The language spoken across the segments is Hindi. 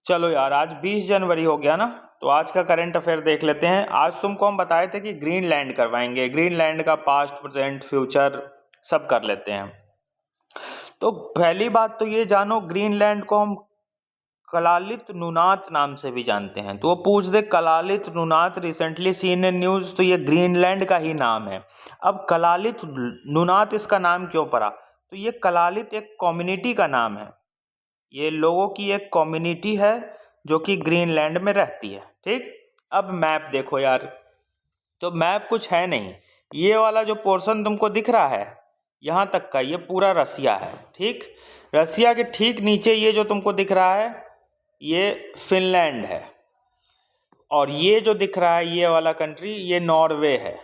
चलो यार, आज 20 जनवरी हो गया ना, तो आज का करंट अफेयर देख लेते हैं। आज तुमको हम बताए थे कि ग्रीनलैंड करवाएंगे। ग्रीनलैंड का पास्ट, प्रेजेंट, फ्यूचर सब कर लेते हैं। तो पहली बात तो ये जानो, ग्रीनलैंड को हम कलालित नुनात नाम से भी जानते हैं। तो वो पूछ दे कलालित नुनात रिसेंटली सीन इन न्यूज, तो ये ग्रीनलैंड का ही नाम है। अब कलालित नुनात इसका नाम क्यों पड़ा? तो ये कलालित एक कम्युनिटी का नाम है। ये लोगों की एक कम्युनिटी है जो कि ग्रीनलैंड में रहती है। ठीक, अब मैप देखो यार, तो मैप कुछ है नहीं। ये वाला जो पोर्शन तुमको दिख रहा है यहाँ तक का, ये पूरा रसिया है। ठीक, रसिया के ठीक नीचे ये जो तुमको दिख रहा है ये फिनलैंड है, और ये जो दिख रहा है ये वाला कंट्री ये नॉर्वे है।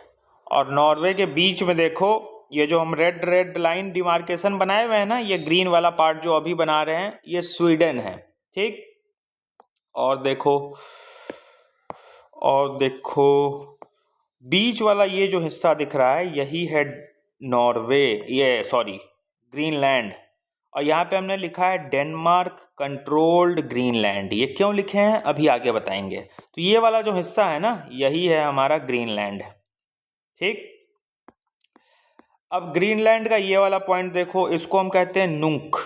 और नॉर्वे के बीच में देखो, ये जो हम रेड रेड लाइन डिमार्केशन बनाए हुए हैं ना, ये ग्रीन वाला पार्ट जो अभी बना रहे हैं ये स्वीडन है। ठीक, और देखो बीच वाला ये जो हिस्सा दिख रहा है यही है नॉर्वे, ये सॉरी ग्रीनलैंड। और यहाँ पे हमने लिखा है डेनमार्क कंट्रोल्ड ग्रीनलैंड। ये क्यों लिखे हैं अभी आगे बताएंगे। तो ये वाला जो हिस्सा है ना यही है हमारा ग्रीनलैंड। ठीक, अब ग्रीनलैंड का ये वाला पॉइंट देखो, इसको हम कहते हैं नुक।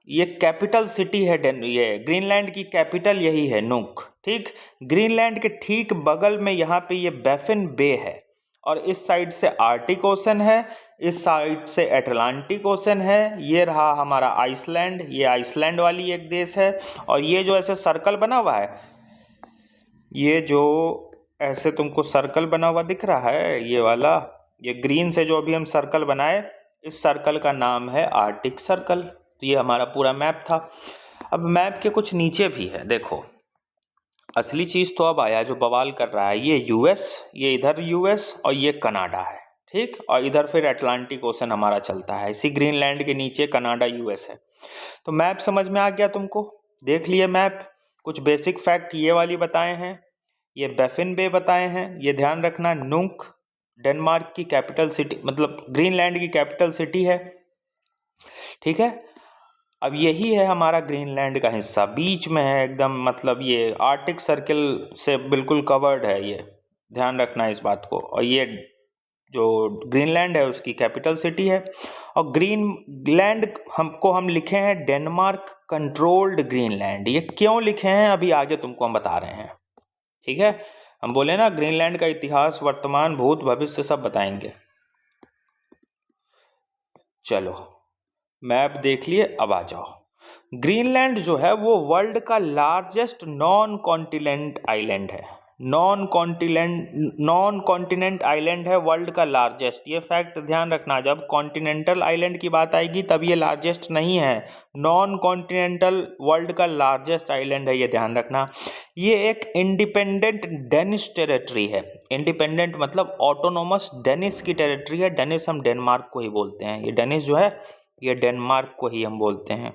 ये कैपिटल सिटी है, ये ग्रीनलैंड की कैपिटल यही है, नुक। ठीक, ग्रीनलैंड के ठीक बगल में यहाँ पे ये बैफिन बे है, और इस साइड से आर्टिक ओशन है, इस साइड से अटलांटिक ओशन है। ये रहा हमारा आइसलैंड, ये आइसलैंड वाली एक देश है। और ये जो ऐसे सर्कल बना हुआ है, ये जो ऐसे तुमको सर्कल बना हुआ दिख रहा है ये वाला, ये ग्रीन से जो अभी हम सर्कल बनाए, इस सर्कल का नाम है आर्टिक सर्कल। तो ये हमारा पूरा मैप था। अब मैप के कुछ नीचे भी है, देखो असली चीज़ तो अब आया जो बवाल कर रहा है। ये यूएस, ये इधर यूएस और ये कनाडा है। ठीक, और इधर फिर अटलांटिक ओशन हमारा चलता है। इसी ग्रीनलैंड के नीचे कनाडा यूएस है। तो मैप समझ में आ गया तुमको, देख लिए मैप। कुछ बेसिक फैक्ट ये वाली बताए हैं, ये बैफिन बे बताए हैं, ये ध्यान रखना। नुक डेनमार्क की कैपिटल सिटी, मतलब ग्रीनलैंड की कैपिटल सिटी है। ठीक है, अब यही है हमारा ग्रीनलैंड का हिस्सा, बीच में है एकदम, मतलब ये आर्टिक सर्कल से बिल्कुल कवर्ड है, ये ध्यान रखना इस बात को। और ये जो ग्रीनलैंड है उसकी कैपिटल सिटी है। और ग्रीनलैंड हम लिखे हैं डेनमार्क कंट्रोल्ड ग्रीनलैंड। ये क्यों लिखे हैं अभी आगे तुमको हम बता रहे हैं। ठीक है, हम बोले ना ग्रीनलैंड का इतिहास, वर्तमान, भूत, भविष्य सब बताएंगे। चलो मैप देख लिए, अब आ जाओ। ग्रीनलैंड जो है वो वर्ल्ड का लार्जेस्ट नॉन कॉन्टिनेंट आइलैंड है। नॉन कॉन्टिनेंट आइलैंड है, वर्ल्ड का लार्जेस्ट। ये फैक्ट ध्यान रखना, जब कॉन्टिनेंटल आइलैंड की बात आएगी तब ये लार्जेस्ट नहीं है। नॉन कॉन्टिनेंटल वर्ल्ड का लार्जेस्ट आइलैंड है, ये ध्यान रखना। ये एक इंडिपेंडेंट डेनिश टेरिटरी है। इंडिपेंडेंट मतलब ऑटोनोमस डेनिश की टेरिटरी है। डेनिश हम डेनमार्क को ही बोलते हैं, ये डेनिश जो है ये डेनमार्क को ही हम बोलते हैं।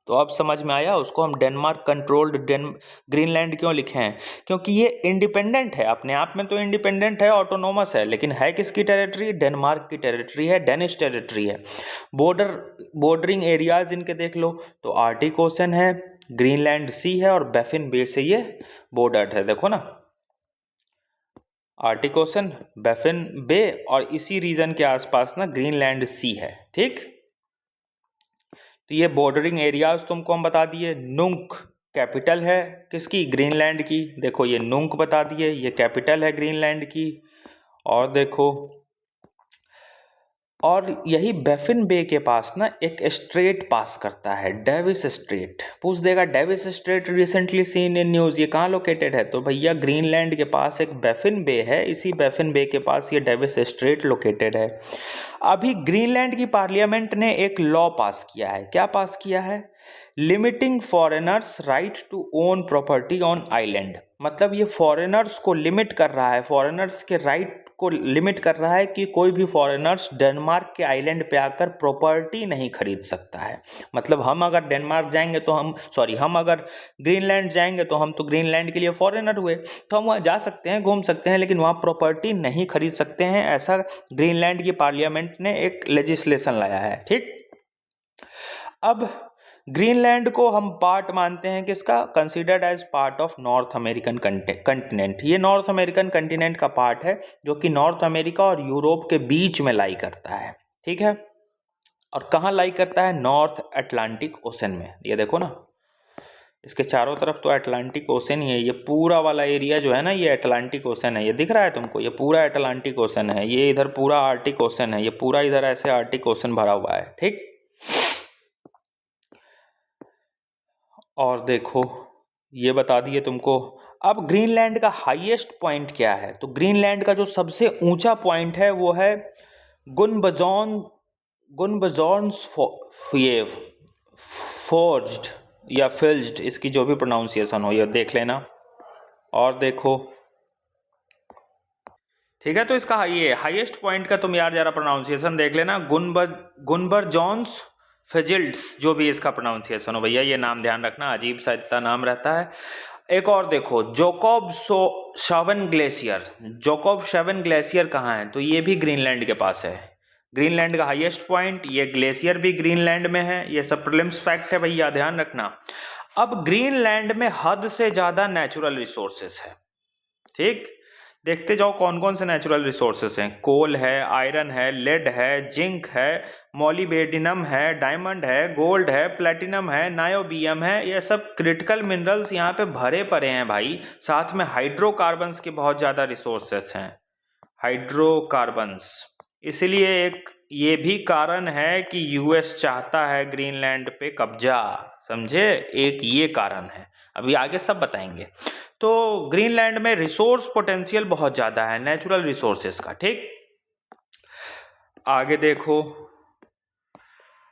तो अब समझ में आया, उसको हम डेनमार्क कंट्रोल्ड ग्रीनलैंड क्यों लिखे हैं, क्योंकि ये इंडिपेंडेंट है, अपने आप में तो इंडिपेंडेंट है, ऑटोनोमस है, लेकिन है किसकी टेरिटरी? डेनमार्क की टेरिटरी है, डेनिश टेरिटरी है। बॉर्डरिंग एरियाज इनके देख लो, तो आर्टिक ओशन है, ग्रीनलैंड सी है, और बैफिन बे से ये बॉर्डर्ड है। देखो ना, आर्टिक ओशन, बैफिन बे, और इसी रीजन के आसपास ना ग्रीनलैंड सी है। ठीक, तो ये बॉर्डरिंग एरियाज तुमको हम बता दिए। नुक कैपिटल है किसकी? ग्रीनलैंड की। देखो ये नुक बता दिए, ये कैपिटल है ग्रीनलैंड की। और देखो, और यही बैफिन बे के पास ना एक स्ट्रेट पास करता है, डेविस स्ट्रेट। पूछ देगा Davis Strait recently seen in news, ये कहाँ लोकेटेड है? तो भैया ग्रीनलैंड के पास एक बैफिन बे है, इसी बैफिन बे के पास ये डेविस स्ट्रेट लोकेटेड है। अभी ग्रीनलैंड की पार्लियामेंट ने एक लॉ पास किया है। क्या पास किया है? Limiting foreigners right to own property on island. मतलब ये फॉरेनर्स को लिमिट कर रहा है, फॉरेनर्स के राइट को लिमिट कर रहा है कि कोई भी फॉरेनर्स डेनमार्क के आइलैंड पे आकर प्रॉपर्टी नहीं खरीद सकता है। मतलब हम अगर डेनमार्क जाएंगे तो हम अगर ग्रीनलैंड जाएंगे तो हम तो ग्रीनलैंड के लिए फॉरेनर हुए, तो हम वहाँ जा सकते हैं, घूम सकते हैं, लेकिन वहाँ प्रॉपर्टी नहीं खरीद सकते हैं। ऐसा ग्रीनलैंड की पार्लियामेंट ने एक लेजिस्लेशन लाया है। ठीक, अब ग्रीनलैंड को हम पार्ट मानते हैं किसका, considered as part of North American continent. ये नॉर्थ अमेरिकन कंटिनेंट का पार्ट है जो कि नॉर्थ अमेरिका और यूरोप के बीच में लाई करता है, ठीक है। और कहाँ लाई करता है, नॉर्थ अटलांटिक ओशन में। ये देखो ना, इसके चारों तरफ तो अटलांटिक ओशन ही है। ये पूरा वाला एरिया जो है ना, ये अटलांटिक ओशन है। ये दिख रहा है तुमको, ये पूरा अटलांटिक ओशन है। ये इधर पूरा आर्टिक ओशन है। ये पूरा इधर ऐसे आर्टिक ओशन भरा हुआ है, ठीक। और देखो, ये बता दिए तुमको। अब ग्रीनलैंड का हाईएस्ट पॉइंट क्या है, तो ग्रीनलैंड का जो सबसे ऊंचा पॉइंट है वो है गुनबजॉन्स फोर्ज्ड या फिल्ज्ड, इसकी जो भी प्रोनाउंसिएशन हो, ये देख लेना। और देखो, ठीक है, तो इसका ये हाईएस्ट पॉइंट का तुम यार जरा प्रोनाउंसिएशन देख लेना, गुनबरजॉन्स फिजिल्ड्स, जो भी इसका प्रोनाउंसिएशन हो भैया, ये नाम ध्यान रखना, अजीब सा इतना नाम रहता है। एक और देखो, Jacob Shavan glacier. Jacob Shavan glacier कहाँ है, तो ये भी ग्रीनलैंड के पास है। ग्रीनलैंड का हाईएस्ट पॉइंट, ये ग्लेशियर भी ग्रीनलैंड में है। ये सब प्रीलिम्स फैक्ट है भैया, ध्यान रखना। अब ग्रीनलैंड में हद से ज्यादा नेचुरल रिसोर्सेस है, ठीक। देखते जाओ कौन कौन से नेचुरल रिसोर्सेस हैं। कोल है, आयरन है, लेड है, जिंक है, मोलिबेडिनम है, डायमंड है, गोल्ड है, प्लेटिनम है, नायोबियम है। ये सब क्रिटिकल मिनरल्स यहाँ पे भरे पड़े हैं भाई। साथ में हाइड्रोकार्बन्स के बहुत ज़्यादा रिसोर्सेस हैं, हाइड्रोकार्बन्स। इसलिए एक ये भी कारण है कि यूएस चाहता है ग्रीनलैंड पे कब्जा, समझे, एक ये कारण है। अभी आगे सब बताएंगे। तो ग्रीनलैंड में रिसोर्स पोटेंशियल बहुत ज़्यादा है, नेचुरल रिसोर्सेस का, ठीक। आगे देखो,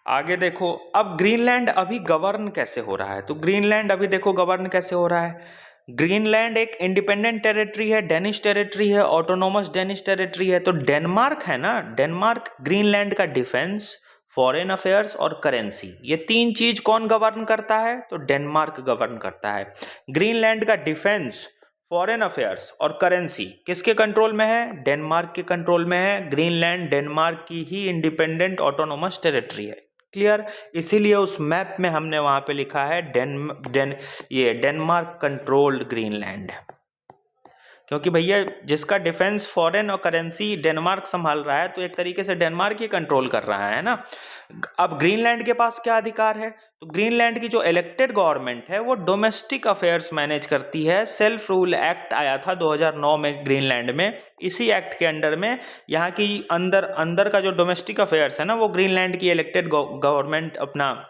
आगे देखो। अब ग्रीनलैंड अभी गवर्न कैसे हो रहा है, तो ग्रीनलैंड अभी देखो गवर्न कैसे हो रहा है। ग्रीनलैंड एक इंडिपेंडेंट टेरिटरी है, डेनिश टेरिटरी है, ऑटोनोमस डेनिश टेरिटरी है। तो डेनमार्क है ना, डेनमार्क ग्रीनलैंड का डिफेंस, फॉरेन अफेयर्स और करेंसी, ये तीन चीज कौन गवर्न करता है, तो डेनमार्क गवर्न करता है। ग्रीनलैंड का डिफेंस, फॉरेन अफेयर्स और करेंसी किसके कंट्रोल में है, डेनमार्क के कंट्रोल में है। ग्रीनलैंड डेनमार्क की ही इंडिपेंडेंट ऑटोनोमस टेरिटरी है, क्लियर। इसीलिए उस मैप में हमने वहां पे लिखा है डेनमार्क कंट्रोल्ड ग्रीनलैंड, क्योंकि भैया जिसका डिफेंस, फॉरेन और करेंसी डेनमार्क संभाल रहा है, तो एक तरीके से डेनमार्क ही कंट्रोल कर रहा है ना। अब ग्रीनलैंड के पास क्या अधिकार है, तो ग्रीनलैंड की जो इलेक्टेड गवर्नमेंट है वो डोमेस्टिक अफेयर्स मैनेज करती है। सेल्फ रूल एक्ट आया था 2009 में ग्रीनलैंड में। इसी एक्ट के अंडर में यहाँ की अंदर का जो डोमेस्टिक अफेयर्स है ना, वो ग्रीनलैंड की इलेक्टेड गवर्नमेंट अपना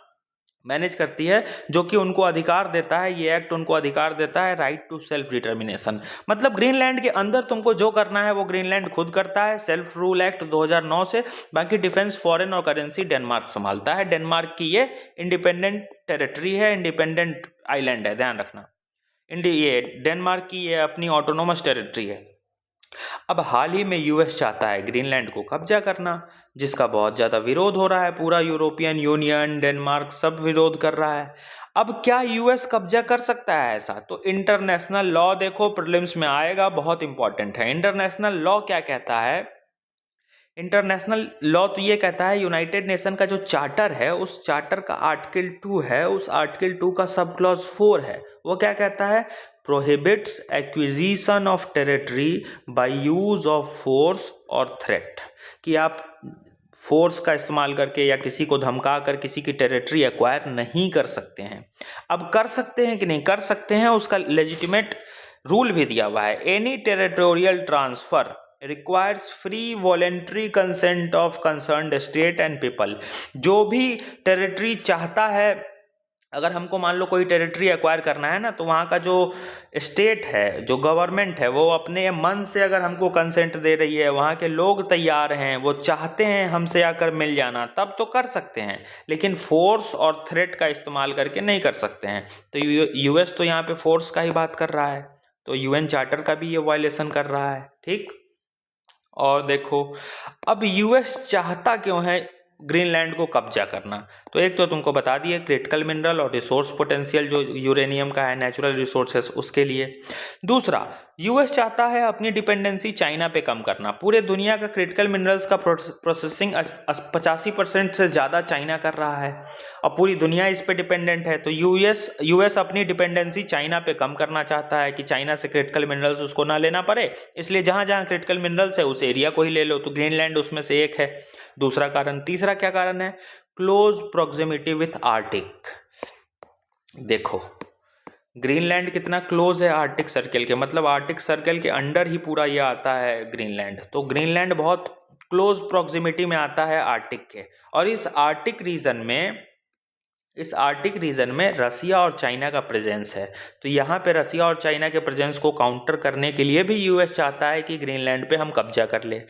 मैनेज करती है, जो कि उनको अधिकार देता है, ये एक्ट उनको अधिकार देता है, राइट टू सेल्फ डिटर्मिनेशन। मतलब ग्रीनलैंड के अंदर तुमको जो करना है वो ग्रीनलैंड खुद करता है, सेल्फ रूल एक्ट 2009 से। बाकी डिफेंस, फॉरेन और करेंसी डेनमार्क संभालता है। डेनमार्क की ये इंडिपेंडेंट टेरिटरी है, इंडिपेंडेंट आइलैंड है, ध्यान रखना। ये डेनमार्क की ये अपनी ऑटोनोमस टेरिटरी है। अब हाल ही में यूएस चाहता है ग्रीनलैंड को कब्जा करना, जिसका बहुत ज़्यादा विरोध हो रहा है। पूरा यूरोपियन यूनियन, डेनमार्क सब विरोध कर रहा है। अब क्या यूएस कब्जा कर सकता है ऐसा, तो इंटरनेशनल लॉ देखो प्रीलिम्स में आएगा, बहुत इंपॉर्टेंट है। इंटरनेशनल लॉ क्या कहता है, इंटरनेशनल लॉ तो ये कहता है, यूनाइटेड नेशन का जो चार्टर है, उस चार्टर का आर्टिकल 2 है, उस आर्टिकल 2 का सब क्लॉज 4 है, वो क्या कहता है, prohibits acquisition of territory by use of force और थ्रेट, कि आप फोर्स का इस्तेमाल करके या किसी को धमका कर किसी की टेरिटरी एक्वायर नहीं कर सकते हैं। अब कर सकते हैं कि नहीं कर सकते हैं, उसका लेजिटिमेट रूल भी दिया हुआ है। Any territorial transfer requires free voluntary consent of concerned state and people. जो भी टेरिटरी चाहता है, अगर हमको मान लो कोई टेरिटरी एक्वायर करना है ना, तो वहाँ का जो स्टेट है, जो गवर्नमेंट है, वो अपने मन से अगर हमको कंसेंट दे रही है, वहाँ के लोग तैयार हैं, वो चाहते हैं हमसे आकर मिल जाना, तब तो कर सकते हैं। लेकिन फोर्स और थ्रेट का इस्तेमाल करके नहीं कर सकते हैं। तो यूएस तो यहाँ पे फोर्स का ही बात कर रहा है, तो यूएन चार्टर का भी ये वायलेशन कर रहा है, ठीक। और देखो, अब यूएस चाहता क्यों है ग्रीनलैंड को कब्जा करना। तो एक तो तुमको बता दिए क्रिटिकल मिनरल और रिसोर्स पोटेंशियल जो यूरेनियम का है, नेचुरल रिसोर्सेस, उसके लिए। दूसरा, यूएस चाहता है अपनी डिपेंडेंसी चाइना पे कम करना। पूरे दुनिया का क्रिटिकल मिनरल्स का प्रोसेसिंग 85% से ज़्यादा चाइना कर रहा है और पूरी दुनिया इस पे डिपेंडेंट है। तो यूएस अपनी डिपेंडेंसी चाइना पे कम करना चाहता है कि चाइना से क्रिटिकल मिनरल्स उसको ना लेना पड़े, इसलिए जहाँ जहाँ क्रिटिकल मिनरल्स है उस एरिया को ही ले लो। तो ग्रीनलैंड उसमें से एक है, दूसरा कारण। तीसरा क्या कारण है? Close proximity with Arctic. देखो ग्रीनलैंड कितना क्लोज है आर्टिक सर्कल के, मतलब आर्टिक सर्कल के अंडर ही पूरा ये आता है ग्रीनलैंड। तो ग्रीनलैंड बहुत क्लोज प्रॉक्सिमिटी में आता है आर्टिक के। और इस आर्टिक रीजन में रसिया और चाइना का प्रेजेंस है। तो यहाँ पे रसिया और चाइना के प्रेजेंस को काउंटर करने के लिए भी यूएस चाहता है कि ग्रीनलैंड पे हम कब्जा कर ले।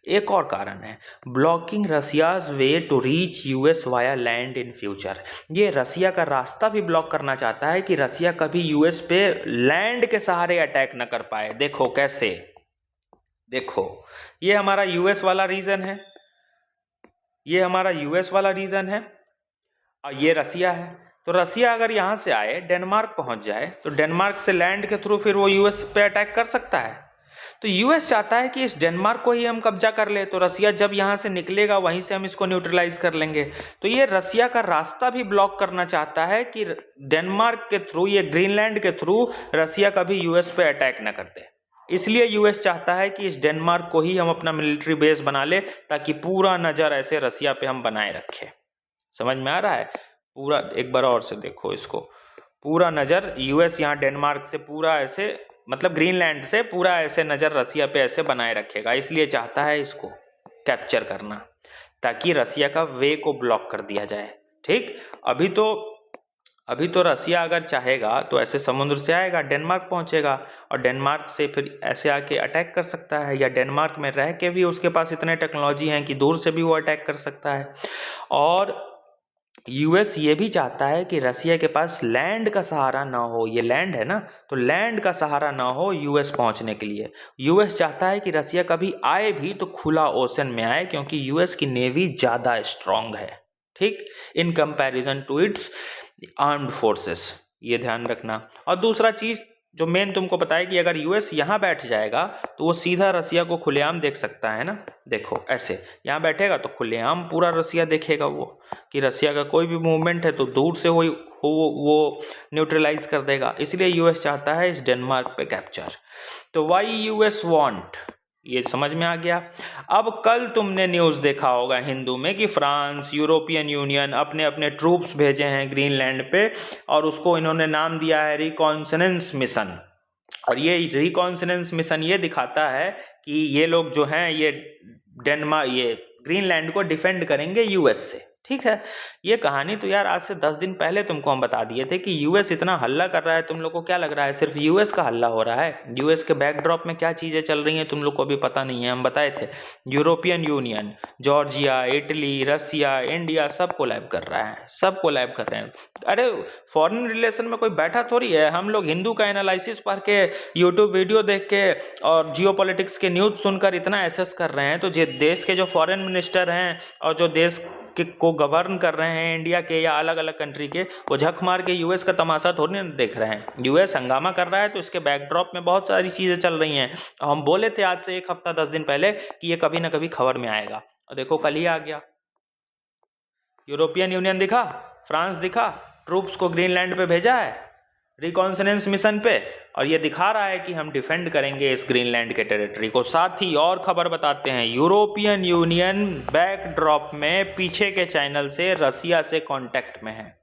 एक और कारण है, blocking Russia's way to reach US via land in future. ये रसिया का रास्ता भी ब्लॉक करना चाहता है कि रसिया कभी यूएस पे लैंड के सहारे अटैक न कर पाए। देखो कैसे, देखो ये हमारा यूएस वाला रीजन है, ये हमारा यूएस वाला रीजन है और ये रसिया है। तो रसिया अगर यहाँ से आए, डेनमार्क पहुँच जाए, तो डेनमार्क से लैंड के थ्रू फिर वो यूएस पे अटैक कर सकता है। तो यूएस चाहता है कि इस डेनमार्क को ही हम कब्जा कर ले, तो रसिया जब यहाँ से निकलेगा वहीं से हम इसको न्यूट्रलाइज कर लेंगे। तो ये रसिया का रास्ता भी ब्लॉक करना चाहता है कि डेनमार्क के थ्रू, ये ग्रीनलैंड के थ्रू रसिया कभी यूएस पे अटैक न करते। इसलिए यूएस चाहता है कि इस डेनमार्क को ही हम अपना मिलिट्री बेस बना ले, ताकि पूरा नज़र ऐसे रसिया पे हम बनाए रखें। समझ में आ रहा है? पूरा एक बार और से देखो इसको, पूरा नज़र यूएस यहाँ डेनमार्क से पूरा ऐसे, मतलब ग्रीनलैंड से पूरा ऐसे नज़र रसिया पे ऐसे बनाए रखेगा। इसलिए चाहता है इसको कैप्चर करना, ताकि रसिया का वे को ब्लॉक कर दिया जाए। ठीक, अभी तो रसिया अगर चाहेगा तो ऐसे समुद्र से आएगा, डेनमार्क पहुंचेगा और डेनमार्क से फिर ऐसे आके अटैक कर सकता है, या डेनमार्क में रह के भी उसके पास इतने टेक्नोलॉजी हैं कि दूर से भी वो अटैक कर सकता है। और यूएस ये भी चाहता है कि रसिया के पास लैंड का सहारा ना हो, ये लैंड है ना, तो लैंड का सहारा ना हो यूएस पहुंचने के लिए। यूएस चाहता है कि रसिया कभी आए भी तो खुला ओशन में आए, क्योंकि यूएस की नेवी ज़्यादा स्ट्रांग है, ठीक, in comparison to its armed forces, ये ध्यान रखना। और दूसरा चीज़ जो मेन तुमको बताया कि अगर यूएस यहाँ बैठ जाएगा तो वो सीधा रसिया को खुलेआम देख सकता है ना। देखो ऐसे यहाँ बैठेगा तो खुलेआम पूरा रसिया देखेगा वो, कि रसिया का कोई भी मूवमेंट है तो दूर से वो न्यूट्रलाइज कर देगा। इसलिए यूएस चाहता है इस डेनमार्क पे कैप्चर। तो वाई यूएस वांट, ये समझ में आ गया। अब कल तुमने न्यूज़ देखा होगा हिंदू में कि फ्रांस, यूरोपियन यूनियन अपने अपने ट्रूप्स भेजे हैं ग्रीनलैंड पे, और उसको इन्होंने नाम दिया है रिकॉन्सनेंस मिशन। और ये रिकॉन्सनेंस मिशन ये दिखाता है कि ये लोग जो हैं ये ग्रीनलैंड को डिफेंड करेंगे यूएस से। ठीक है, ये कहानी तो यार आज से 10 दिन पहले तुमको हम बता दिए थे कि यूएस इतना हल्ला कर रहा है। तुम लोग को क्या लग रहा है सिर्फ यूएस का हल्ला हो रहा है? यूएस के बैकड्रॉप में क्या चीज़ें चल रही हैं तुम लोग को अभी पता नहीं है। हम बताए थे यूरोपियन यूनियन, जॉर्जिया, इटली, रसिया, इंडिया सब कोलैब कर रहा है, सब कोलैब कर रहे हैं। अरे फॉरेन रिलेशन में कोई बैठा थोड़ी है, हम लोग हिंदू का एनालिसिस पढ़ के, यूट्यूब वीडियो देख के और जियोपॉलिटिक्स के न्यूज़ सुनकर इतना एसेस कर रहे हैं। तो जो देश के जो फॉरेन मिनिस्टर हैं और जो देश को गवर्न कर रहे हैं इंडिया के या अलग अलग कंट्री के, वो झक मार के यूएस का तमाशा थोड़ी ना देख रहे हैं। यूएस हंगामा कर रहा है तो इसके बैकड्रॉप में बहुत सारी चीज़ें चल रही हैं। हम बोले थे आज से 1 हफ्ता 10 दिन पहले कि ये कभी ना कभी खबर में आएगा, और देखो कल ही आ गया। यूरोपियन यूनियन दिखा, फ्रांस दिखा, ट्रूप्स को ग्रीनलैंड पे भेजा है रिकॉन्सनेंस मिशन पे, और ये दिखा रहा है कि हम डिफेंड करेंगे इस ग्रीनलैंड के टेरिटरी को। साथ ही और खबर बताते हैं, यूरोपियन यूनियन बैकड्रॉप में पीछे के चैनल से रसिया से कांटेक्ट में है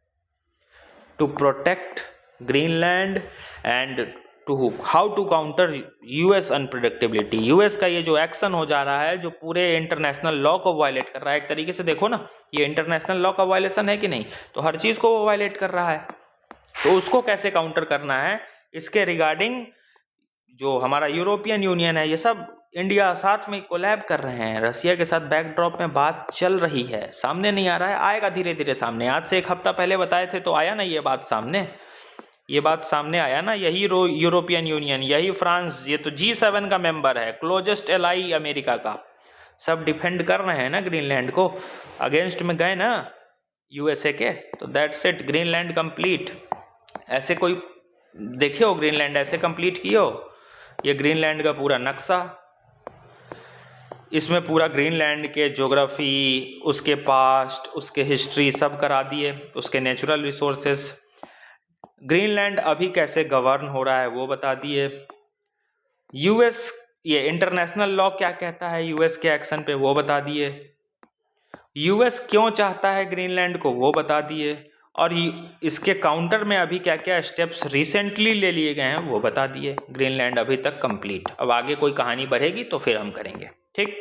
to protect Greenland and to how to counter US unpredictability. US का ये जो एक्शन हो जा रहा है, जो पूरे इंटरनेशनल लॉ को वायलेट कर रहा है, एक तरीके से देखो ना ये इंटरनेशनल लॉ का वायलेशन है कि नहीं, तो हर चीज़ को वो वायलेट कर रहा है। तो उसको कैसे काउंटर करना है, इसके रिगार्डिंग जो हमारा यूरोपियन यूनियन है, ये सब इंडिया साथ में कोलैब कर रहे हैं। रसिया के साथ बैकड्रॉप में बात चल रही है, सामने नहीं आ रहा है, आएगा धीरे धीरे सामने। आज से 1 हफ्ता पहले बताए थे तो आया ना ये बात सामने, ये बात सामने आया ना। यही यूरोपियन यूनियन, यही फ्रांस, ये तो G7 का मेंबर है, क्लोजेस्ट एलाई अमेरिका का। सब डिफेंड कर रहे हैं ना ग्रीनलैंड को, अगेंस्ट में गए ना यूएसए के, तो दैट्स इट, ग्रीनलैंड कंप्लीट। ऐसे कोई देखे हो ग्रीनलैंड ऐसे कंप्लीट किए हो? ये ग्रीनलैंड का पूरा नक्शा, इसमें पूरा ग्रीनलैंड के ज्योग्राफी, उसके पास्ट, उसके हिस्ट्री सब करा दिए, उसके नेचुरल रिसोर्सेस, ग्रीनलैंड अभी कैसे गवर्न हो रहा है वो बता दिए, यूएस ये इंटरनेशनल लॉ क्या कहता है यूएस के एक्शन पे वो बता दिए, यूएस क्यों चाहता है ग्रीनलैंड को वो बता दिए, और इसके काउंटर में अभी क्या क्या स्टेप्स रिसेंटली ले लिए गए हैं वो बता दिए। ग्रीनलैंड अभी तक कंप्लीट, अब आगे कोई कहानी बढ़ेगी तो फिर हम करेंगे, ठीक।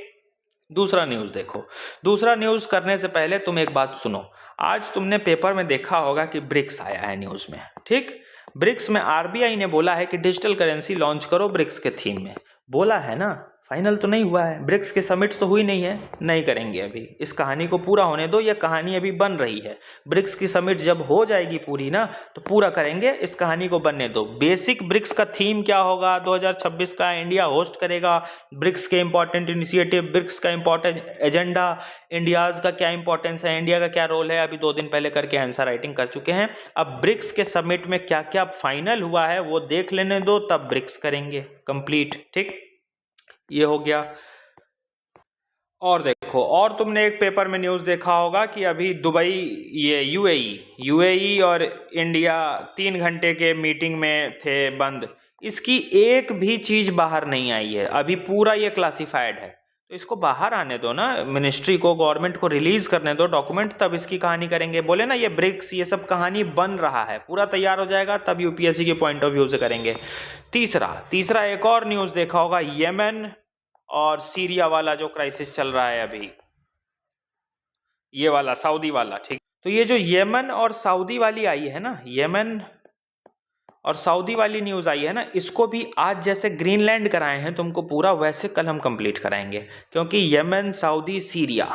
दूसरा न्यूज़ देखो, दूसरा न्यूज़ करने से पहले तुम एक बात सुनो। आज तुमने पेपर में देखा होगा कि ब्रिक्स आया है न्यूज़ में, ठीक। ब्रिक्स में आरबीआई ने बोला है कि डिजिटल करेंसी लॉन्च करो ब्रिक्स के थीम में, बोला है ना, फाइनल तो नहीं हुआ है, ब्रिक्स के समिट तो हुई नहीं है, नहीं करेंगे अभी, इस कहानी को पूरा होने दो, ये कहानी अभी बन रही है। ब्रिक्स की समिट जब हो जाएगी पूरी ना तो पूरा करेंगे, इस कहानी को बनने दो। बेसिक ब्रिक्स का थीम क्या होगा 2026 का, इंडिया होस्ट करेगा, ब्रिक्स के इंपॉर्टेंट इनिशिएटिव, ब्रिक्स का इंपॉर्टेंट एजेंडा, इंडियाज का क्या इंपॉर्टेंस है, इंडिया का क्या रोल है, अभी 2 दिन पहले करके आंसर राइटिंग कर चुके हैं। अब ब्रिक्स के समिट में क्या क्या फाइनल हुआ है वो देख लेने दो, तब ब्रिक्स करेंगे कंप्लीट, ठीक। ये हो गया। और देखो, और तुमने एक पेपर में न्यूज़ देखा होगा कि अभी दुबई, ये यूएई और इंडिया 3 घंटे के मीटिंग में थे बंद, इसकी एक भी चीज़ बाहर नहीं आई है अभी, पूरा ये क्लासिफाइड है, तो इसको बाहर आने दो ना, मिनिस्ट्री को, गवर्नमेंट को रिलीज करने दो डॉक्यूमेंट, तब इसकी कहानी करेंगे। बोले ना ये ब्रिक्स ये सब कहानी बन रहा है, पूरा तैयार हो जाएगा तब यूपीएससी के पॉइंट ऑफ व्यू से करेंगे। तीसरा एक और न्यूज़ देखा होगा, येमेन और सीरिया वाला जो क्राइसिस चल रहा है अभी, ये वाला सऊदी वाला, ठीक। तो ये जो येमन और सऊदी वाली आई है ना, येमन और सऊदी वाली न्यूज़ आई है ना, इसको भी आज जैसे ग्रीनलैंड कराए हैं तुमको पूरा, वैसे कल हम कंप्लीट कराएंगे, क्योंकि येमन, सऊदी, सीरिया,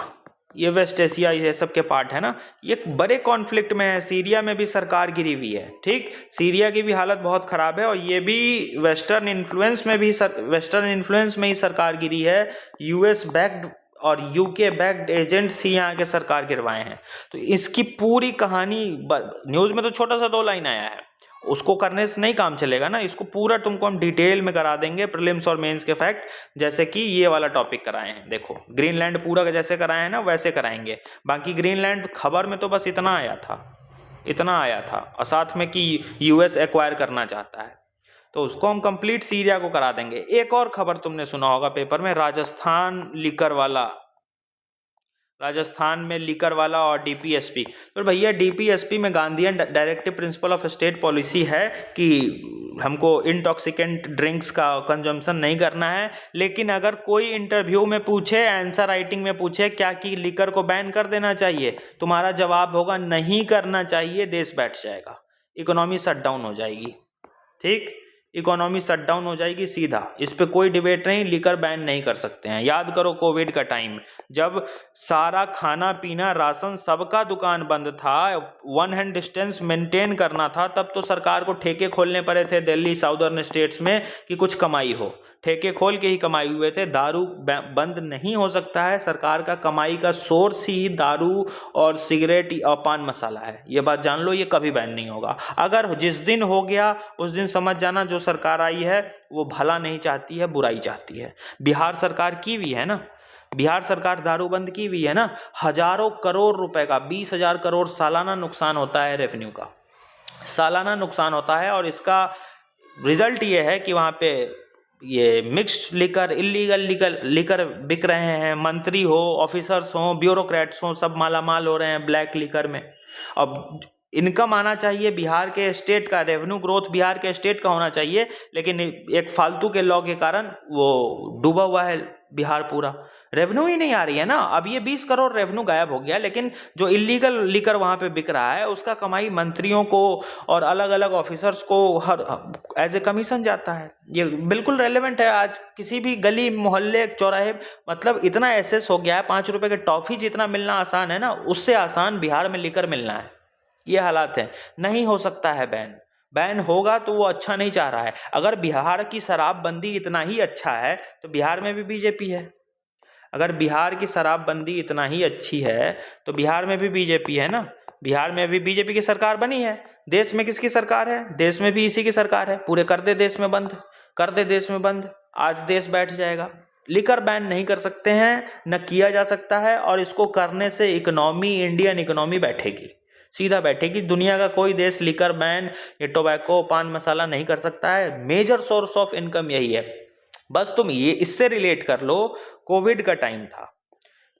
ये वेस्ट एशिया, ये सब के पार्ट है ना, ये बड़े कॉन्फ्लिक्ट में है। सीरिया में भी सरकार गिरी हुई है, ठीक, सीरिया की भी हालत बहुत खराब है, और ये भी वेस्टर्न इन्फ्लुएंस में ही सरकार गिरी है, यूएस बैक्ड और यूके बैक्ड एजेंट्स ही यहाँ के सरकार गिरवाए हैं। तो इसकी पूरी कहानी न्यूज़ में तो छोटा सा 2 लाइन आया है, उसको करने से नहीं काम चलेगा ना, इसको पूरा तुमको हम डिटेल में करा देंगे, प्रीलिम्स और मेंस के फैक्ट, जैसे कि ये वाला टॉपिक कराए हैं। देखो ग्रीनलैंड पूरा जैसे कराए हैं ना वैसे कराएंगे, बाकी ग्रीनलैंड खबर में तो बस इतना आया था, और साथ में कि यूएस एक्वायर करना चाहता है, तो उसको हम कंप्लीट सीरिया को करा देंगे। एक और खबर तुमने सुना होगा पेपर में, राजस्थान में लीकर वाला और डीपीएसपी। तो भैया डीपीएसपी में Gandhian directive principle of state policy है कि हमको इंटॉक्सिकेंट ड्रिंक्स का कंजम्पशन नहीं करना है, लेकिन अगर कोई इंटरव्यू में पूछे, आंसर राइटिंग में पूछे क्या कि लीकर को बैन कर देना चाहिए, तुम्हारा जवाब होगा नहीं करना चाहिए, देश बैठ जाएगा, इकोनॉमी शट डाउन हो जाएगी, ठीक, इकोनॉमी शट डाउन हो जाएगी सीधा, इस पे कोई डिबेट नहीं, लिकर बैन नहीं कर सकते हैं। याद करो कोविड का टाइम, जब सारा खाना पीना राशन सबका दुकान बंद था, 1 हैंड डिस्टेंस मेंटेन करना था, तब तो सरकार को ठेके खोलने पड़े थे दिल्ली साउदर्न स्टेट्स में कि कुछ कमाई हो, ठेके खोल के ही कमाई हुए थे। दारू बंद नहीं हो सकता है, सरकार का कमाई का सोर्स ही दारू और सिगरेट और पान मसाला है, ये बात जान लो, ये कभी बैन नहीं होगा। अगर जिस दिन हो गया उस दिन समझ जाना जो सरकार आई है वो भला नहीं चाहती है, बुराई चाहती है। बिहार सरकार की भी है ना, बिहार सरकार दारू बंद की भी है ना, हजारों करोड़ रुपए का, 20,000 करोड़ सालाना नुकसान होता है, रेवेन्यू का सालाना नुकसान होता है, और इसका रिजल्ट ये है कि वहाँ पे ये मिक्स्ड लिकर, इलीगल लिकर बिक रहे हैं, मंत्री हो, ऑफिसर्स हो, ब्यूरोक्रेट्स हो, सब मालामाल हो रहे हैं ब्लैक लिकर में। अब इनकम आना चाहिए बिहार के स्टेट का, रेवेन्यू ग्रोथ बिहार के स्टेट का होना चाहिए, लेकिन एक फालतू के लॉ के कारण वो डूबा हुआ है बिहार पूरा, रेवेन्यू ही नहीं आ रही है ना। अब ये 20 करोड़ रेवेन्यू गायब हो गया, लेकिन जो इलीगल लिकर वहाँ पे बिक रहा है उसका कमाई मंत्रियों को और अलग अलग ऑफिसर्स को हर एज ए कमीशन जाता है। ये बिल्कुल रेलेवेंट है, आज किसी भी गली मोहल्ले चौराहे, मतलब इतना एसेस हो गया है, 5 रुपए के टॉफी जितना मिलना आसान है ना, उससे आसान बिहार में लिकर मिलना है, ये हालात है। नहीं हो सकता है बैन होगा तो वो अच्छा नहीं चाह रहा है। अगर बिहार की शराबबंदी इतना ही अच्छा है तो बिहार में भी बीजेपी है, अगर बिहार की शराबबंदी इतना ही अच्छी है तो बिहार में भी बीजेपी है ना, बिहार में अभी बीजेपी की सरकार बनी है। देश में किसकी सरकार है? देश में भी इसी की सरकार है। पूरे कर दे देश में बंद, कर दे देश में बंद, आज देश बैठ जाएगा। लिकर बैन नहीं कर सकते हैं, न किया जा सकता है, और इसको करने से इकोनॉमी, इंडियन इकोनॉमी बैठेगी, सीधा बैठेगी। दुनिया का कोई देश लिकर बैन, ये टोबैको, पान मसाला नहीं कर सकता है। मेजर सोर्स ऑफ इनकम यही है। बस तुम ये इससे रिलेट कर लो, कोविड का टाइम था,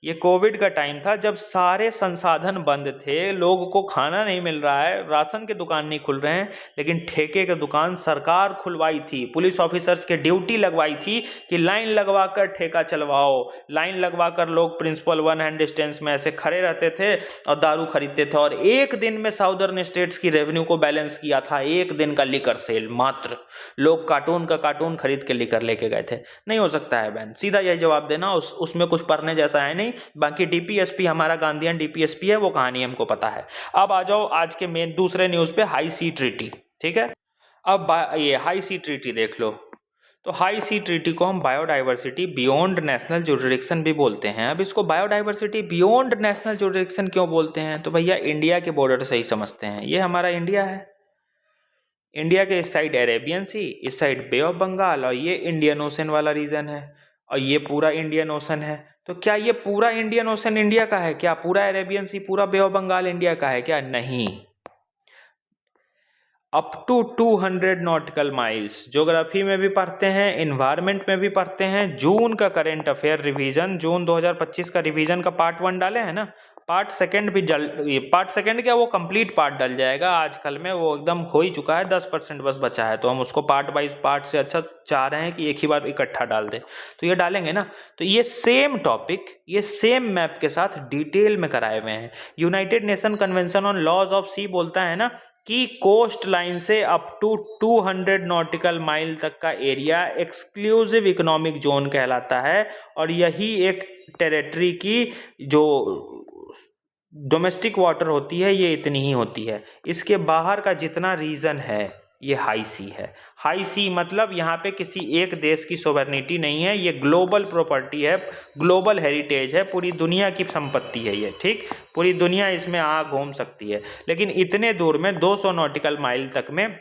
ये कोविड का टाइम था जब सारे संसाधन बंद थे, लोगों को खाना नहीं मिल रहा है, राशन के दुकान नहीं खुल रहे हैं, लेकिन ठेके के दुकान सरकार खुलवाई थी, पुलिस ऑफिसर्स के ड्यूटी लगवाई थी कि लाइन लगवा कर ठेका चलवाओ। लाइन लगवा कर लोग प्रिंसिपल 1 हैंड डिस्टेंस में ऐसे खड़े रहते थे और दारू खरीदते थे, और एक दिन में साउदर्न स्टेट्स की रेवेन्यू को बैलेंस किया था। एक दिन का लिकर सेल मात्र, लोग कार्टून का कार्टून खरीद के लिकर लेके गए थे। नहीं हो सकता है बैन, सीधा यही जवाब देना। उसमें कुछ पढ़ने जैसा है नहीं। बाकी डीपीएसपी हमारा गांधीयन डीपीएसपी है, वो कहानी हमको पता है। अब आ जाओ आज के मेन दूसरे न्यूज पे, हाई सी ट्रीटी। ठीक है, अब ये हाई सी ट्रीटी देख लो। तो हाई सी ट्रीटी को हम बायोडाइवर्सिटी बियॉन्ड नेशनल जुरिडिक्शन भी बोलते हैं। अब इसको बायोडाइवर्सिटी बियॉन्ड नेशनल जुरिडिक्शन क्यों बोलते हैं? तो भैया इंडिया के बॉर्डर से ही समझते हैं। ये हमारा इंडिया है, इंडिया के इस साइड अरेबियन सी, इस साइड बे ऑफ बंगाल, और ये इंडियन ओशन वाला रीजन है, और ये पूरा इंडियन ओशन है। तो क्या ये पूरा इंडियन ओशन इंडिया का है क्या? पूरा अरेबियन सी, पूरा बे ऑफ बंगाल इंडिया का है क्या? नहीं। Up to 200 nautical miles. Geography में भी पढ़ते हैं, इन्वायरमेंट में भी पढ़ते हैं। जून का करंट अफेयर रिवीजन, जून 2025 का रिवीजन का पार्ट 1 डाले हैं ना, पार्ट सेकंड भी पार्ट सेकंड क्या, वो कंप्लीट पार्ट डल जाएगा आजकल में, वो एकदम हो ही चुका है, 10% बस बचा है। तो हम उसको पार्ट वाइज पार्ट से अच्छा चाह रहे हैं कि एक ही बार इकट्ठा डाल दें, तो ये डालेंगे ना। तो ये सेम टॉपिक, ये सेम मैप के साथ डिटेल में कराए हुए हैं। United Nation Convention on laws of sea बोलता है ना कि कोस्ट लाइन से अप टू 200 नॉटिकल माइल तक का एरिया एक्सक्लूसिव इकोनॉमिक जोन कहलाता है, और यही एक टेरिटरी की जो डोमेस्टिक वाटर होती है ये इतनी ही होती है। इसके बाहर का जितना रीजन है ये हाई सी है। हाई सी मतलब यहाँ पे किसी एक देश की सोवरेनिटी नहीं है, ये ग्लोबल प्रॉपर्टी है, ग्लोबल हेरिटेज है, पूरी दुनिया की संपत्ति है ये। ठीक, पूरी दुनिया इसमें आ घूम सकती है, लेकिन इतने दूर में 200 नॉटिकल माइल तक में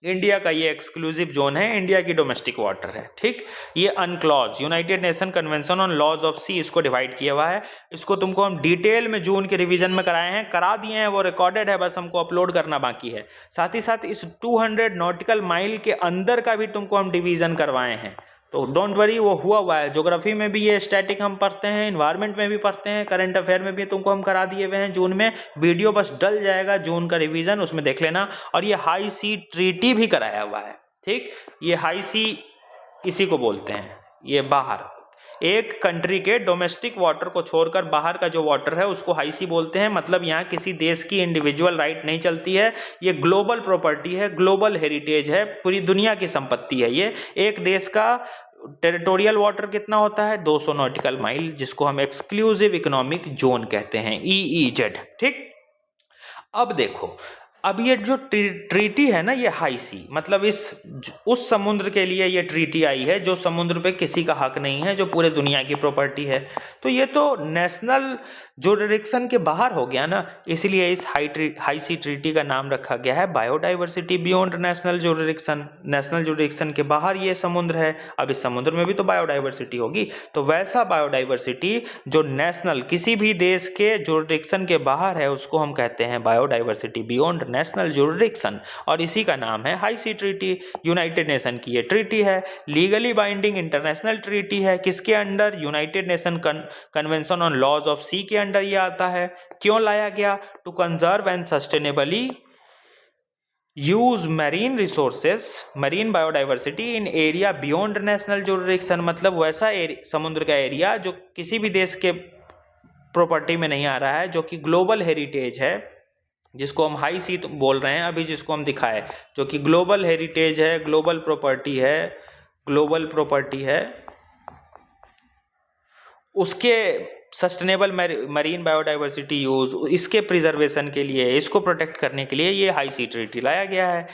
इंडिया का ये एक्सक्लूसिव जोन है, इंडिया की डोमेस्टिक वाटर है। ठीक, ये UNCLOS United Nation Convention on laws of sea इसको डिवाइड किया हुआ है। इसको तुमको हम डिटेल में जून के रिवीजन में कराए हैं, करा दिए हैं, वो रिकॉर्डेड है, बस हमको अपलोड करना बाकी है। साथ ही साथ इस 200 नॉटिकल माइल के अंदर का भी तुमको हम डिवीजन करवाए हैं, तो डोंट वरी, वो हुआ है। ज्योग्राफी में भी ये स्टैटिक हम पढ़ते हैं, इन्वायरमेंट में भी पढ़ते हैं, करंट अफेयर में भी तुमको हम करा दिए हुए हैं जून में। वीडियो बस डल जाएगा जून का रिवीजन, उसमें देख लेना। और ये हाई सी ट्रीटी भी कराया हुआ है। ठीक, ये हाई सी इसी को बोलते हैं, ये बाहर एक कंट्री के डोमेस्टिक वाटर को छोड़कर बाहर का जो वाटर है उसको हाई सी बोलते हैं। मतलब यहाँ किसी देश की इंडिविजुअल राइट नहीं चलती है, ये ग्लोबल प्रॉपर्टी है, ग्लोबल हेरिटेज है, पूरी दुनिया की संपत्ति है ये। एक देश का टेरिटोरियल वाटर कितना होता है? 200 नॉटिकल माइल, जिसको हम एक्सक्लूसिव इकोनॉमिक जोन कहते हैं, EEZ। ठीक, अब देखो, अब ये जो ट्रीटी है ना, ये हाई सी मतलब उस समुद्र के लिए ये ट्रीटी आई है जो समुद्र पे किसी का हक नहीं है, जो पूरे दुनिया की प्रॉपर्टी है। तो ये तो नेशनल जुरिडिक्शन के बाहर हो गया ना, इसलिए इस हाई सी ट्रीटी का नाम रखा गया है biodiversity beyond national jurisdiction. National jurisdiction के बाहर ये समुद्र है, अब इस समुद्र में भी तो बायोडाइवर्सिटी होगी। तो वैसा बायोडाइवर्सिटी जो नेशनल किसी भी देश के जुरिडिक्शन के बाहर है उसको हम कहते हैं बायोडाइवर्सिटी बियॉन्ड नेशनल जुरिडिक्शन, और इसी का नाम है हाई सी ट्रीटी। यूनाइटेड नेशन की ये ट्रीटी है, लीगली बाइंडिंग इंटरनेशनल ट्रीटी है। किसके under? United Nation Convention on laws of sea के अंडर ये आता है। क्यों लाया गया? To conserve and sustainably use marine resources, marine biodiversity in area beyond national jurisdiction. मतलब वैसा समुद्र का एरिया जो किसी भी देश के प्रॉपर्टी में नहीं आ रहा है, जो कि ग्लोबल हेरिटेज है, जिसको हम हाई सी बोल रहे हैं अभी, जिसको हम दिखाए, जो कि ग्लोबल हेरिटेज है, ग्लोबल प्रॉपर्टी है, ग्लोबल प्रॉपर्टी है, उसके सस्टेनेबल मरीन बायोडाइवर्सिटी यूज, इसके प्रिजर्वेशन के लिए, इसको प्रोटेक्ट करने के लिए ये हाई सी ट्रीटी लाया गया है।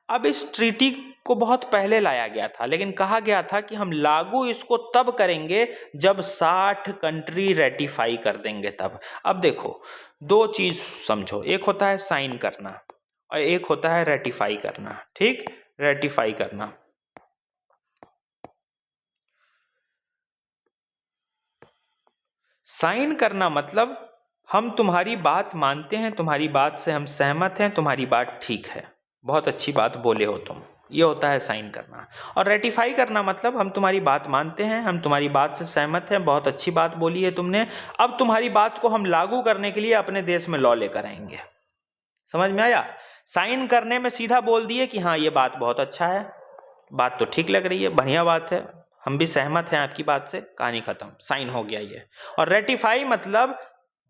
अब इस ट्रीटी को बहुत पहले लाया गया था, लेकिन कहा गया था कि हम लागू इसको तब करेंगे जब 60 कंट्री रेटिफाई कर देंगे तब। अब देखो, दो चीज समझो, एक होता है साइन करना और एक होता है रेटिफाई करना। ठीक, रेटिफाई करना, साइन करना मतलब हम तुम्हारी बात मानते हैं, तुम्हारी बात से हम सहमत हैं, तुम्हारी बात ठीक है, बहुत अच्छी बात बोले हो तुम, ये होता है साइन करना। और रेटिफाई करना मतलब हम तुम्हारी बात मानते हैं, हम तुम्हारी बात से सहमत हैं, बहुत अच्छी बात बोली है तुमने, अब तुम्हारी बात को हम लागू करने के लिए अपने देश में लॉ लेकर आएंगे। समझ में आया? साइन करने में सीधा बोल दिए कि हाँ ये बात बहुत अच्छा है, बात तो ठीक लग रही है, बढ़िया बात है, हम भी सहमत हैं आपकी बात से, कहानी खत्म, साइन हो गया ये। और रेटिफाई मतलब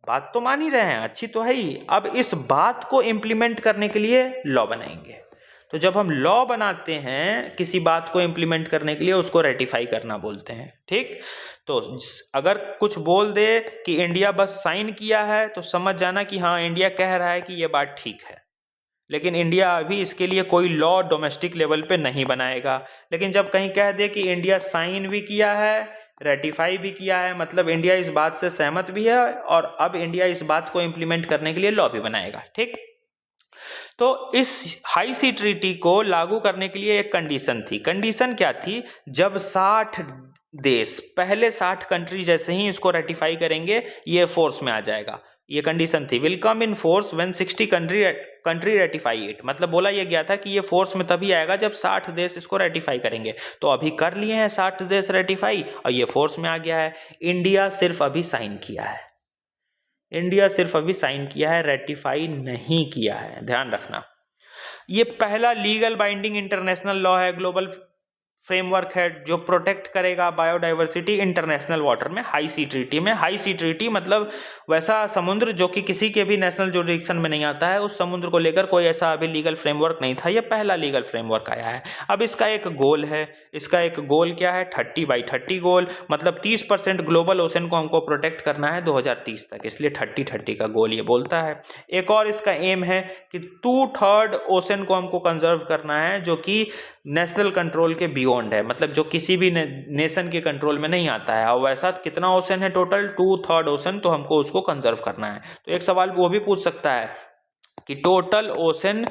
बात तो मान ही रहे हैं, अच्छी तो है ही, अब इस बात को इम्प्लीमेंट करने के लिए लॉ बनाएंगे। तो जब हम लॉ बनाते हैं किसी बात को इम्प्लीमेंट करने के लिए, उसको रेटिफाई करना बोलते हैं। ठीक, तो अगर कुछ बोल दे कि इंडिया बस साइन किया है, तो समझ जाना कि हाँ इंडिया कह रहा है कि ये बात ठीक है, लेकिन इंडिया अभी इसके लिए कोई लॉ डोमेस्टिक लेवल पे नहीं बनाएगा। लेकिन जब कहीं कह दे कि इंडिया साइन भी किया है, रेटिफाई भी किया है, मतलब इंडिया इस बात से सहमत भी है और अब इंडिया इस बात को इम्प्लीमेंट करने के लिए लॉ भी बनाएगा। ठीक, तो इस हाई सी ट्रीटी को लागू करने के लिए एक कंडीशन थी। कंडीशन क्या थी? जब 60 देश, पहले 60 कंट्री जैसे ही इसको रेटिफाई करेंगे, ये फोर्स में आ जाएगा। ये कंडीशन थी, will come in force when 60 country ratify it. मतलब बोला ये गया था कि ये फोर्स में तभी आएगा जब 60 देश इसको रेटिफाई करेंगे। तो अभी कर लिए हैं 60 देश रेटिफाई और ये फोर्स में आ गया है। इंडिया सिर्फ अभी साइन किया है, इंडिया सिर्फ अभी साइन किया है, रेटिफाई नहीं किया है, ध्यान रखना। ये पहला लीगल बाइंडिंग इंटरनेशनल लॉ है, ग्लोबल फ्रेमवर्क है जो प्रोटेक्ट करेगा बायोडाइवर्सिटी इंटरनेशनल वाटर में, हाई सी ट्रीटी में। हाई सी ट्रीटी मतलब वैसा समुद्र जो कि किसी के भी नेशनल जुरिडिक्शन में नहीं आता है, उस समुद्र को लेकर कोई ऐसा अभी लीगल फ्रेमवर्क नहीं था, ये पहला लीगल फ्रेमवर्क आया है। अब इसका एक गोल है, इसका एक गोल क्या है? 30/30 गोल, मतलब 30% ग्लोबल ओशन को हमको प्रोटेक्ट करना है 2030 तक, इसलिए 30-30 का गोल ये बोलता है। एक और इसका एम है कि 2/3 ओशन को हमको कंजर्व करना है, जो कि नेशनल कंट्रोल के बियॉन्ड है, मतलब जो किसी भी नेशन के कंट्रोल में नहीं आता है। और वैसा कितना ओशन है टोटल? 2/3 ओशन, तो हमको उसको कंजर्व करना है। तो एक सवाल वो भी पूछ सकता है कि टोटल ओशन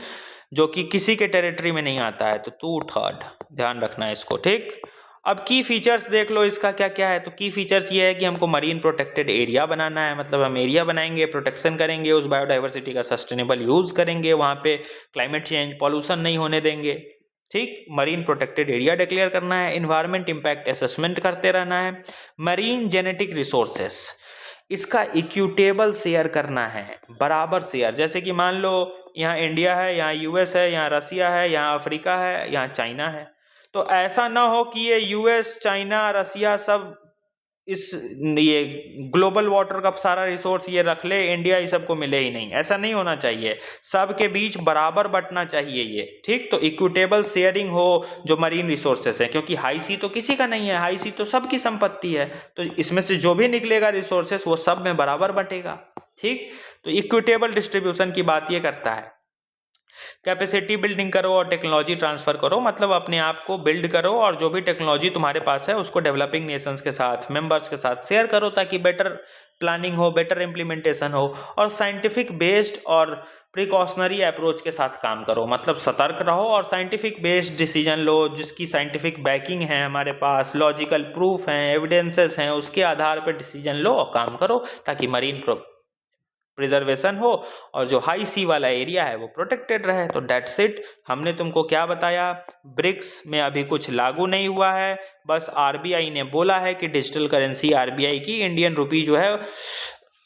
जो कि किसी के टेरिटरी में नहीं आता है, तो 2/3, ध्यान रखना है इसको। ठीक, अब की फीचर्स देख लो इसका क्या क्या है। तो की फीचर्स ये है कि हमको मरीन प्रोटेक्टेड एरिया बनाना है, मतलब हम एरिया बनाएंगे, प्रोटेक्शन करेंगे, उस बायोडाइवर्सिटी का सस्टेनेबल यूज करेंगे, वहाँ पे क्लाइमेट चेंज, पॉल्यूशन नहीं होने देंगे। ठीक, मरीन प्रोटेक्टेड एरिया डिक्लेयर करना है, इन्वायरमेंट इम्पैक्ट असेसमेंट करते रहना है, मरीन जेनेटिक रिसोर्सेस इसका इक्विटेबल शेयर करना है, बराबर शेयर। जैसे कि मान लो यहाँ इंडिया है, यहाँ यूएस है, यहाँ रसिया है, यहाँ अफ्रीका है, यहाँ चाइना है, तो ऐसा ना हो कि ये यूएस, चाइना, रसिया सब इस ये ग्लोबल वाटर का सारा रिसोर्स ये रख ले, इंडिया इस सबको मिले ही नहीं, ऐसा नहीं होना चाहिए, सबके बीच बराबर बंटना चाहिए ये। ठीक, तो इक्विटेबल शेयरिंग हो जो मरीन रिसोर्सेस है, क्योंकि हाई सी तो किसी का नहीं है, हाई सी तो सबकी संपत्ति है, तो इसमें से जो भी निकलेगा रिसोर्सेस वो सब में बराबर बटेगा। ठीक, तो इक्विटेबल डिस्ट्रीब्यूशन की बात ये करता है। कैपेसिटी बिल्डिंग करो और टेक्नोलॉजी ट्रांसफर करो, मतलब अपने आप को बिल्ड करो और जो भी टेक्नोलॉजी तुम्हारे पास है उसको डेवलपिंग नेशंस के साथ, मेंबर्स के साथ शेयर करो, ताकि बेटर प्लानिंग हो, बेटर इम्प्लीमेंटेशन हो। और साइंटिफिक बेस्ड और प्रिकॉशनरी अप्रोच के साथ काम करो, मतलब सतर्क रहो और साइंटिफिक बेस्ड डिसीजन लो, जिसकी साइंटिफिक बैकिंग है हमारे पास, लॉजिकल प्रूफ हैं, एविडेंसेस हैं, उसके आधार पर डिसीजन लो और काम करो, ताकि मरीन प्रिजर्वेशन हो और जो हाई सी वाला एरिया है वो प्रोटेक्टेड रहे। तो डेट्स इट, हमने तुमको क्या बताया? ब्रिक्स में अभी कुछ लागू नहीं हुआ है, बस आरबीआई ने बोला है कि डिजिटल करेंसी आरबीआई की इंडियन रुपी जो है,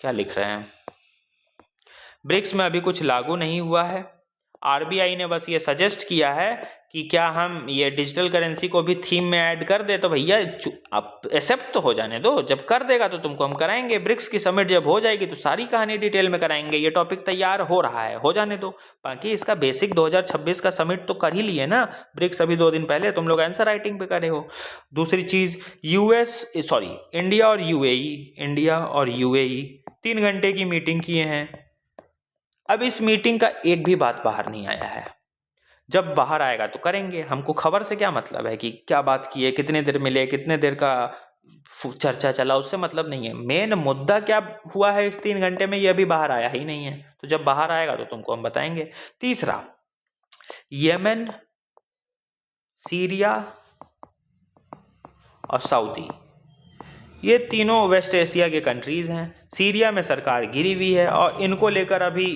क्या लिख रहे हैं, ब्रिक्स में अभी कुछ लागू नहीं हुआ है। आरबीआई ने बस ये सजेस्ट किया है कि क्या हम ये डिजिटल करेंसी को भी थीम में ऐड कर दे, तो भैया आप एक्सेप्ट तो हो जाने दो, जब कर देगा तो तुमको हम कराएंगे। ब्रिक्स की समिट जब हो जाएगी तो सारी कहानी डिटेल में कराएंगे, ये टॉपिक तैयार हो रहा है, हो जाने दो। बाकी इसका बेसिक 2026 का समिट तो कर ही लिए ना ब्रिक्स, अभी 2 दिन पहले तुम लोग आंसर राइटिंग पे करे हो। दूसरी चीज, इंडिया और यूएई 3 घंटे की मीटिंग किए हैं। अब इस मीटिंग का एक भी बात बाहर नहीं आया है, जब बाहर आएगा तो करेंगे, हमको खबर से क्या मतलब है कि क्या बात की है, कितने देर मिले, कितने देर का चर्चा चला, उससे मतलब नहीं है। मेन मुद्दा क्या हुआ है इस 3 घंटे में, ये अभी बाहर आया ही नहीं है। तो जब बाहर आएगा तो तुमको हम बताएंगे। तीसरा, यमन, सीरिया और सऊदी, ये तीनों वेस्ट एशिया के कंट्रीज़ हैं। सीरिया में सरकार गिरी हुई है और इनको लेकर अभी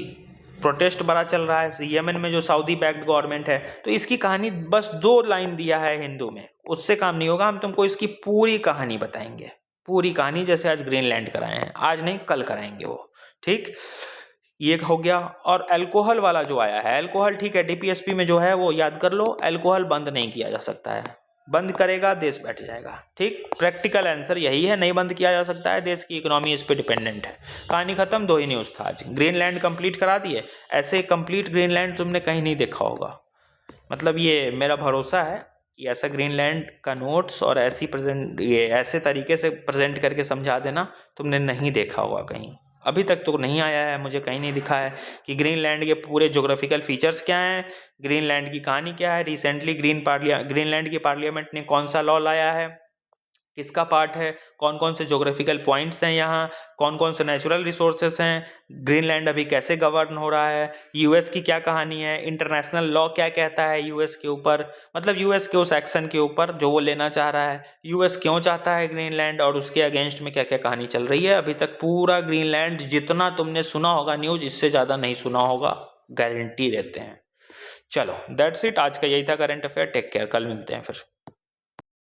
प्रोटेस्ट बड़ा चल रहा है। यमन में जो सऊदी बैक्ड गवर्नमेंट है, तो इसकी कहानी बस 2 लाइन दिया है हिंदू में, उससे काम नहीं होगा। हम तुमको इसकी पूरी कहानी बताएंगे, पूरी कहानी, जैसे आज ग्रीनलैंड कराए हैं, आज नहीं कल कराएंगे वो, ठीक। ये हो गया। और अल्कोहल वाला जो आया है, अल्कोहल ठीक है, डीपीएसपी में जो है वो याद कर लो, अल्कोहल बंद नहीं किया जा सकता है, बंद करेगा देश बैठ जाएगा, ठीक। प्रैक्टिकल आंसर यही है, नहीं बंद किया जा सकता है, देश की इकोनॉमी इस पे डिपेंडेंट है। कहानी खत्म, 2 ही न्यूज़ था आज। ग्रीनलैंड कंप्लीट करा दिए, ऐसे कंप्लीट ग्रीनलैंड तुमने कहीं नहीं देखा होगा। मतलब ये मेरा भरोसा है कि ऐसा ग्रीनलैंड का नोट्स और ऐसे तरीके से प्रेजेंट करके समझा देना तुमने नहीं देखा होगा कहीं, अभी तक तो नहीं आया है, मुझे कहीं नहीं दिखा है कि ग्रीनलैंड के पूरे ज्योग्राफिकल फीचर्स क्या हैं, ग्रीनलैंड की कहानी क्या है, रिसेंटली ग्रीनलैंड की पार्लियामेंट ने कौन सा लॉ लाया है, किसका पार्ट है, कौन कौन से ज्योग्राफिकल पॉइंट्स हैं यहाँ, कौन कौन से नेचुरल रिसोर्सेस हैं, ग्रीनलैंड अभी कैसे गवर्न हो रहा है, यूएस की क्या कहानी है, इंटरनेशनल लॉ क्या कहता है यूएस के ऊपर, मतलब यूएस के उस एक्शन के ऊपर जो वो लेना चाह रहा है, यूएस क्यों चाहता है ग्रीनलैंड और उसके अगेंस्ट में क्या क्या कहानी चल रही है। अभी तक पूरा ग्रीनलैंड जितना तुमने सुना होगा न्यूज़, इससे ज़्यादा नहीं सुना होगा, गारंटी देते हैं। चलो दैट्स इट, आज का यही था करंट अफेयर। टेक केयर, कल मिलते हैं फिर।